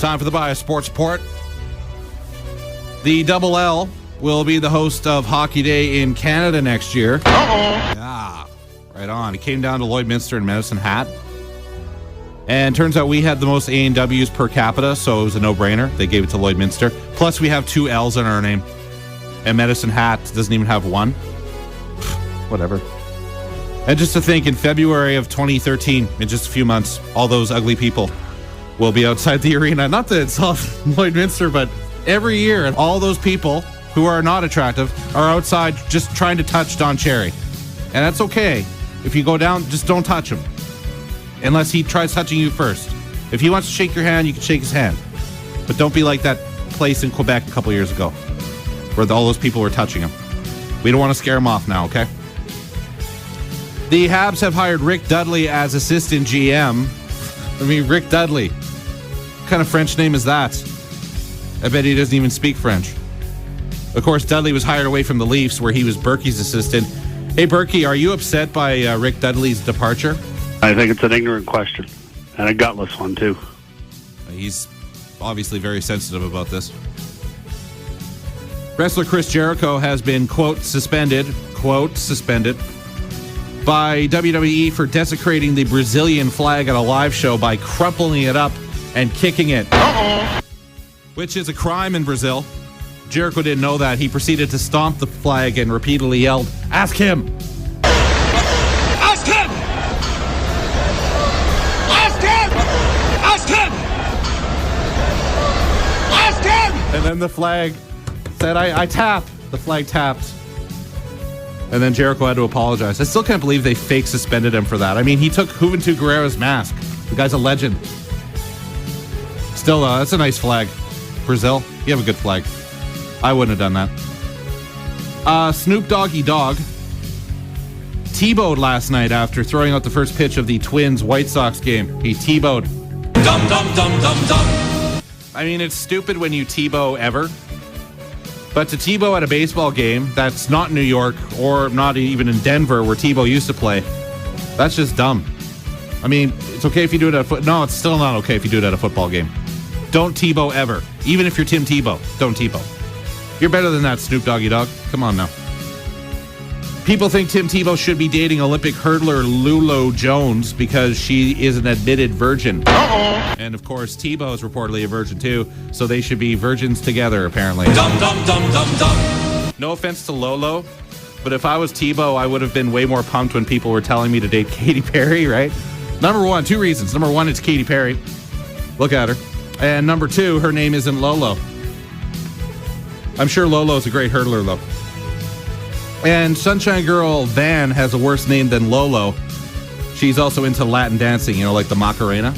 Time for the Bias Sports Report. The Double L will be the host of Hockey Day in Canada next year. Yeah, right on. It came down to Lloydminster and Medicine Hat. And turns out we had the most A&Ws per capita, so it was a no-brainer. They gave it to Lloydminster. Plus, we have 2 L's in our name. And Medicine Hat doesn't even have 1. Whatever. And just to think, in February of 2013, in just a few months, all those ugly people will be outside the arena. Not that it's all Lloydminster, but every year, and all those people who are not attractive are outside just trying to touch Don Cherry. And that's okay. If you go down, just don't touch him. Unless he tries touching you first. If he wants to shake your hand, you can shake his hand. But don't be like that place in Quebec a couple years ago where all those people were touching him. We don't want to scare him off now, okay? The Habs have hired Rick Dudley as assistant GM. I mean, Rick Dudley. What kind of French name is that? I bet he doesn't even speak French. Of course, Dudley was hired away from the Leafs, where he was Berkey's assistant. Hey, Berkey, are you upset by Rick Dudley's departure? I think it's an ignorant question, and a gutless one, too. He's obviously very sensitive about this. Wrestler Chris Jericho has been, quote, suspended by WWE for desecrating the Brazilian flag at a live show by crumpling it up and kicking it. Which is a crime in Brazil. Jericho didn't know that. He proceeded to stomp the flag and repeatedly yelled, "Ask him! Ask him! Ask him! Ask him! Ask him!" And then the flag said, I tap. The flag tapped. And then Jericho had to apologize. I still can't believe they fake suspended him for that. I mean, he took Juventud Guerrero's mask. The guy's a legend. Still, that's a nice flag. Brazil, you have a good flag. I wouldn't have done that. Snoop Doggy Dogg Tebowed last night after throwing out the first pitch of the Twins White Sox game. He Tebowed. Dum dum dum dum dum. I mean, it's stupid when you Tebow ever. But to Tebow at a baseball game that's not New York or not even in Denver where Tebow used to play, that's just dumb. I mean, it's okay if you do it at no, it's still not okay if you do it at a football game. Don't Tebow ever. Even if you're Tim Tebow, don't Tebow. You're better than that, Snoop Doggy Dogg. Come on now. People think Tim Tebow should be dating Olympic hurdler Lolo Jones because she is an admitted virgin. And of course, Tebow is reportedly a virgin too, so they should be virgins together, apparently. Dum dum dum dum dum. No offense to Lolo, but if I was Tebow, I would have been way more pumped when people were telling me to date Katy Perry, right? Number one, 2 reasons. Number one, it's Katy Perry. Look at her. And number 2, her name isn't Lolo. I'm sure Lolo's a great hurdler, though. And Sunshine Girl Van has a worse name than Lolo. She's also into Latin dancing, like the Macarena.